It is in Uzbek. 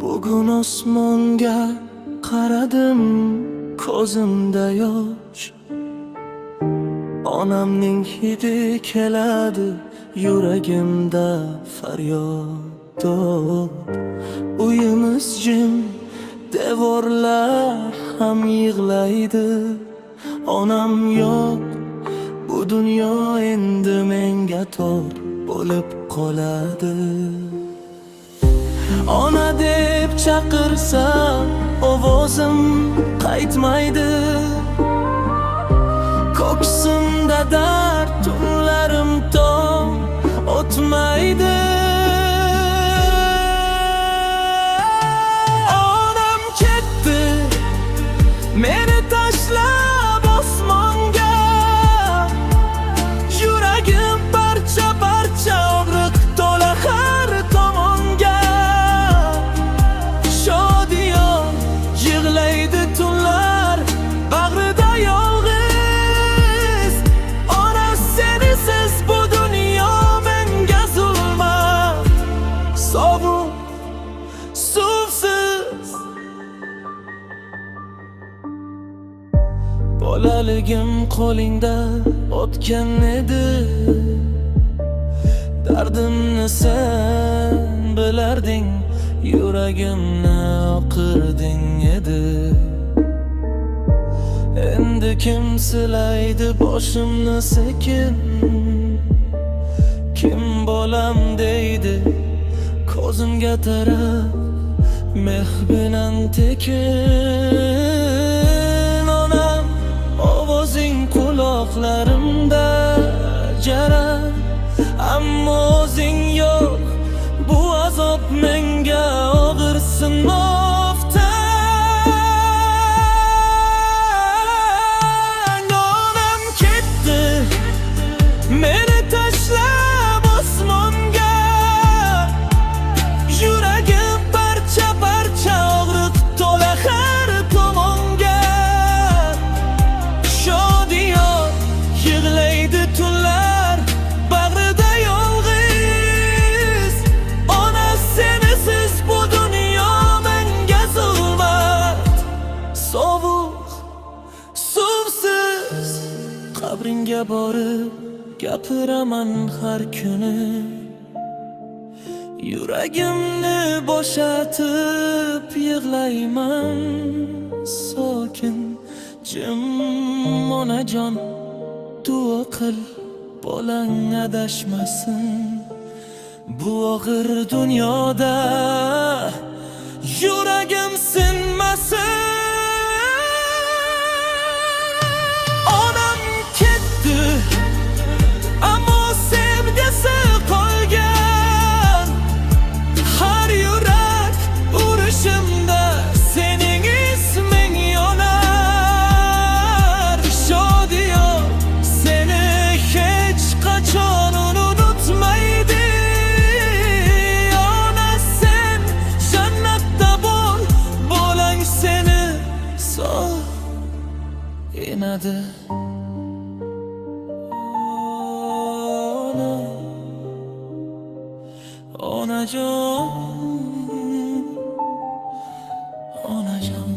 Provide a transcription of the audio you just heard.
Bugun osmonga qaradim, ko'zimda yosh. Onamning hidi keladi, yuragimda faryod. Uyimiz jim, devorlar ham yig'laydi. Onam yo'q, bu dunyo endi menga tor bo'lib qoladi. Ona deb chaqirsam, ovozim qaytmaydi. Ko'ksimda dard, tunlarim tom o'tmaydi. Onam ketdi, meni tashlab osmonga. Yuragim parcha parcha, og'riq to'la har tomonga. Shodiyon yig'laydi tunlar, bag'rida yolg'iz. Ona senisiz bu dunyo menga zulmat, sovuq, suvsiz. Bolaligim qo'lingda o'tgan edi, dardimni sen bilarding, yuragimni oqirding edi. Endi kim silaydi boshimni sekin, kim bolam deydi ko'zimga tarab, meh bilan tekin. Onam, ovozing quloqlarimda jarar, ammo o'zing yo'q, bu azob menga og'ir sinmoqda. Onam ketdi, meni tashlab osmonga. Yuragim parcha parcha, og'riq to'la har tomonga. Shodiyon yig'laydi tunlar, bag'rida yolg'iz. Ona senisiz bu dunyo menga zulmat, sovuq, suvsiz. Qabringga borib gapiraman har kuni, yuragimni bo'shatib yig'layman sokin. Jim onajon, duo qil bolang adashmasin. Bu og'ir dunyoda yuragim sinmasin. Onam ketdi, ammo sevgisi qolgan. Har yurak urishimda sening isming yonar. Shodiyon seni hech qachon unutmaydi. Ona sen jannatda bor, bolang seni sog' enadi. Onajon, onajon.